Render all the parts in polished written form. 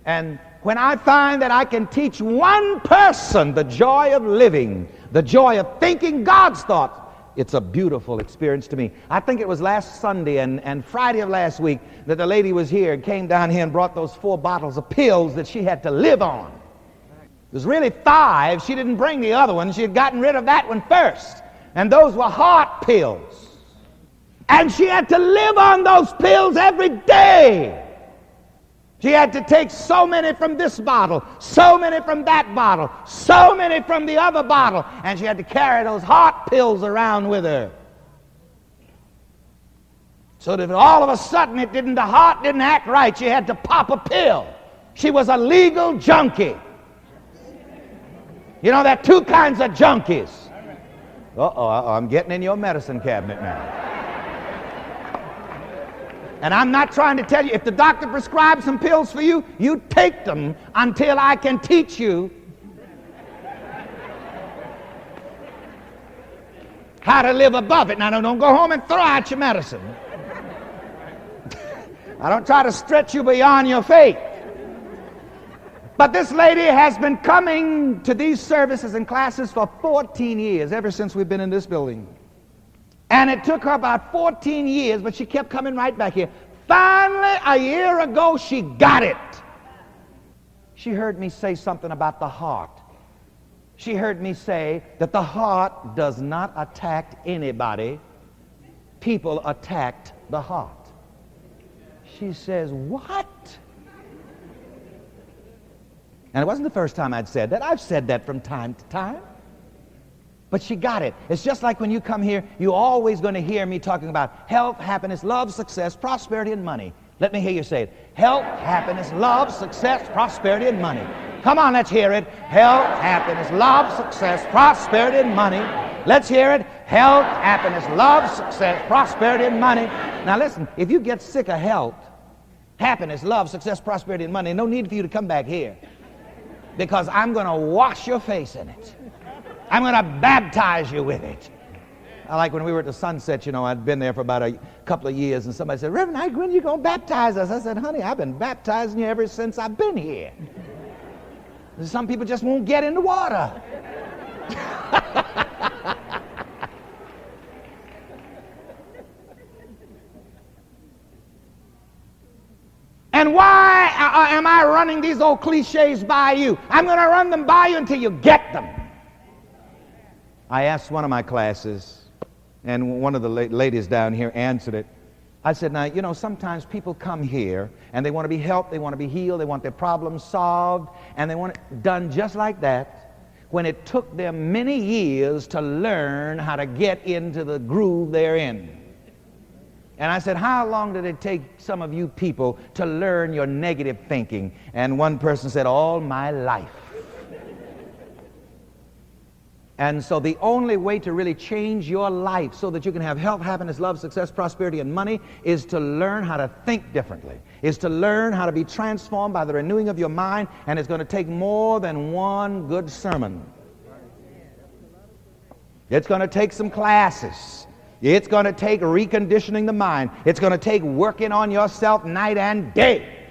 And when I find that I can teach one person the joy of living, the joy of thinking God's thoughts, it's a beautiful experience to me. I think it was last Sunday and Friday of last week that the lady was here and came down here and brought those 4 bottles of pills that she had to live on. It was really 5. She didn't bring the other one. She had gotten rid of that one first. And those were heart pills. And she had to live on those pills every day. She had to take so many from this bottle, so many from that bottle, so many from the other bottle, and she had to carry those heart pills around with her. So that all of a sudden the heart didn't act right, she had to pop a pill. She was a legal junkie. You know, there are 2 kinds of junkies. I'm getting in your medicine cabinet now. And I'm not trying to tell you, if the doctor prescribes some pills for you, you take them until I can teach you how to live above it. Now, don't go home and throw out your medicine. I don't try to stretch you beyond your faith. But this lady has been coming to these services and classes for 14 years, ever since we've been in this building. And it took her about 14 years, but she kept coming right back here. Finally, a year ago, she got it. She heard me say something about the heart. She heard me say that the heart does not attack anybody. People attacked the heart. She says, what? And it wasn't the first time I'd said that. I've said that from time to time. But she got it. It's just like when you come here, you're always going to hear me talking about health, happiness, love, success, prosperity, and money. Let me hear you say it. Health, happiness, love, success, prosperity, and money. Come on, let's hear it. Health, happiness, love, success, prosperity, and money. Let's hear it. Health, happiness, love, success, prosperity, and money. Now listen, if you get sick of health, happiness, love, success, prosperity, and money, no need for you to come back here. Because I'm going to wash your face in it. I'm going to baptize you with it. I like when we were at the Sunset, I'd been there for about a couple of years, and somebody said, Reverend Ike, when are you going to baptize us? I said, honey, I've been baptizing you ever since I've been here. Some people just won't get in the water. And why am I running these old cliches by you? I'm going to run them by you until you get them. I asked one of my classes, and one of the ladies down here answered it. I said, now, sometimes people come here, and they want to be helped, they want to be healed, they want their problems solved, and they want it done just like that, when it took them many years to learn how to get into the groove they're in. And I said, how long did it take some of you people to learn your negative thinking? And one person said, all my life. And so the only way to really change your life so that you can have health, happiness, love, success, prosperity, and money is to learn how to think differently, is to learn how to be transformed by the renewing of your mind, and it's going to take more than one good sermon. It's going to take some classes. It's going to take reconditioning the mind. It's going to take working on yourself night and day.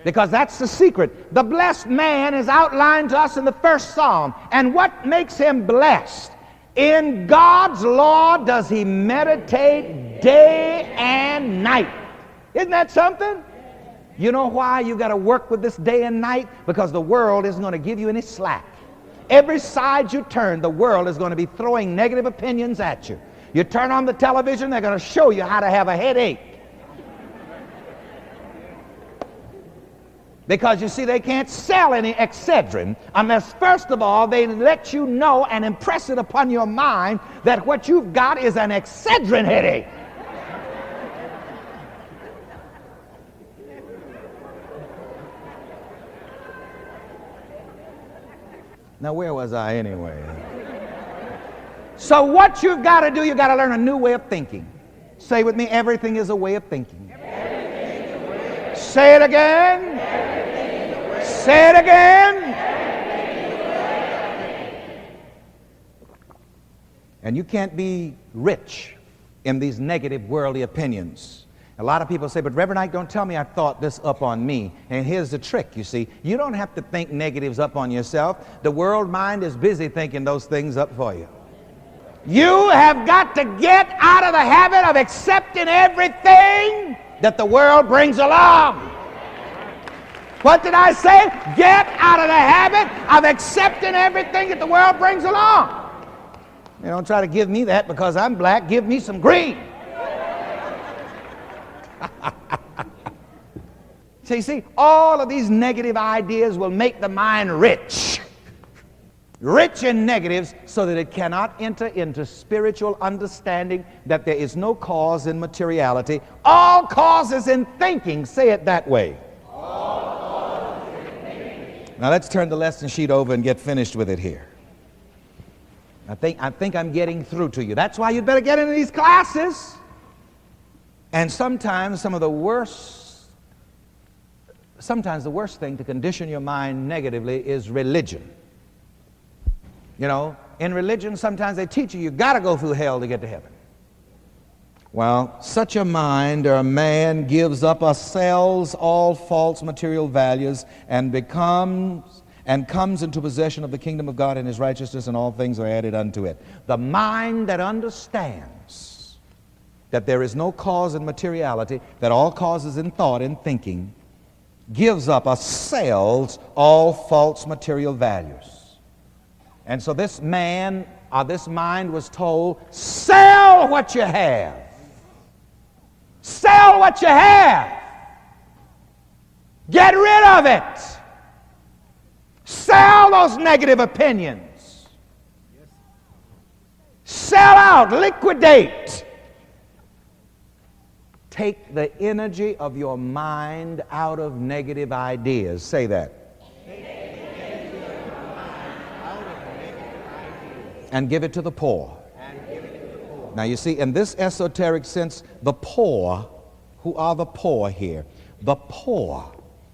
Because that's the secret. The blessed man is outlined to us in the first Psalm. And what makes him blessed? In God's law does he meditate day and night. Isn't that something? You know why you got to work with this day and night? Because the world isn't going to give you any slack. Every side you turn, the world is going to be throwing negative opinions at you. You turn on the television, they're going to show you how to have a headache. Because you see, they can't sell any Excedrin unless, first of all, they let you know and impress it upon your mind that what you've got is an Excedrin headache. Now, where was I anyway? So what you've got to do, you've got to learn a new way of thinking. Say with me, everything is a way of thinking. Say it again. Say it again. And you can't be rich in these negative worldly opinions. A lot of people say, but Reverend Ike, don't tell me I thought this up on me. And here's the trick, you see. You don't have to think negatives up on yourself. The world mind is busy thinking those things up for you. You have got to get out of the habit of accepting everything that the world brings along. What did I say? Get out of the habit of accepting everything that the world brings along. You don't try to give me that because I'm black. Give me some green. So you see, all of these negative ideas will make the mind rich. Rich in negatives so that it cannot enter into spiritual understanding that there is no cause in materiality. All causes in thinking. Say it that way. All causes in thinking. Now let's turn the lesson sheet over and get finished with it here. I think I'm getting through to you. That's why you'd better get into these classes. And sometimes the worst thing to condition your mind negatively is religion. You know, in religion, sometimes they teach you got to go through hell to get to heaven. Well, such a mind or a man gives up or sells all false material values and comes into possession of the kingdom of God and his righteousness, and all things are added unto it. The mind that understands that there is no cause in materiality, that all causes in thought and thinking, gives up or sells all false material values. And so this man or this mind was told, sell what you have. Sell what you have. Get rid of it. Sell those negative opinions. Sell out, liquidate. Take the energy of your mind out of negative ideas. Say that. And give it to the poor. Now you see, in this esoteric sense, the poor, who are the poor here? The poor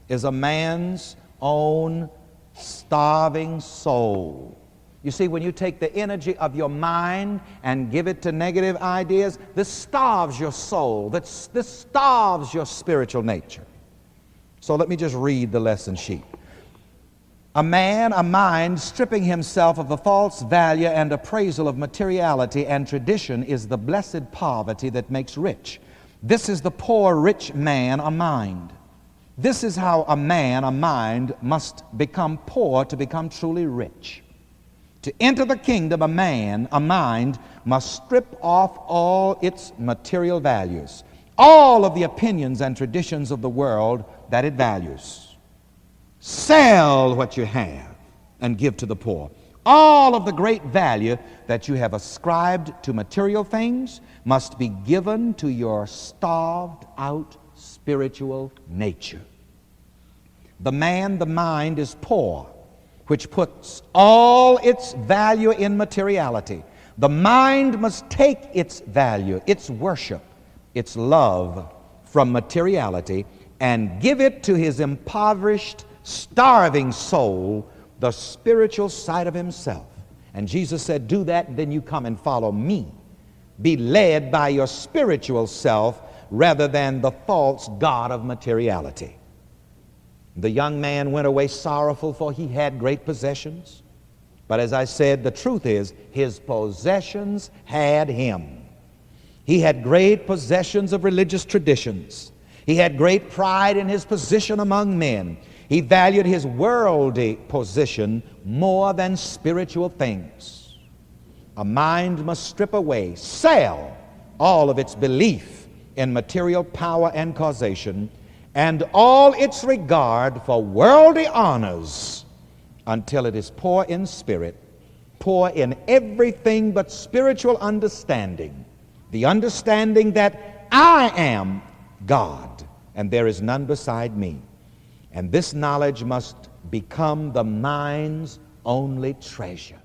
is a man's own starving soul. You see, when you take the energy of your mind and give it to negative ideas, this starves your soul. This starves your spiritual nature. So let me just read the lesson sheet. A mind stripping himself of the false value and appraisal of materiality and tradition is the blessed poverty that makes rich. This is the poor rich man, a mind. This is how a mind must become poor to become truly rich. To enter the kingdom, a mind must strip off all its material values, all of the opinions and traditions of the world that it values. Sell what you have and give to the poor. All of the great value that you have ascribed to material things must be given to your starved out spiritual nature. The mind is poor, which puts all its value in materiality. The mind must take its value, its worship, its love from materiality and give it to his impoverished, starving soul, the spiritual side of himself. And Jesus said, do that, and then you come and follow me. Be led by your spiritual self rather than the false god of materiality. The young man went away sorrowful, for he had great possessions. But as I said, the truth is, his possessions had him. He had great possessions of religious traditions. He had great pride in his position among men. He valued his worldly position more than spiritual things. A mind must strip away, sell all of its belief in material power and causation, and all its regard for worldly honors, until it is poor in spirit, poor in everything but spiritual understanding, the understanding that I am God and there is none beside me. And this knowledge must become the mind's only treasure.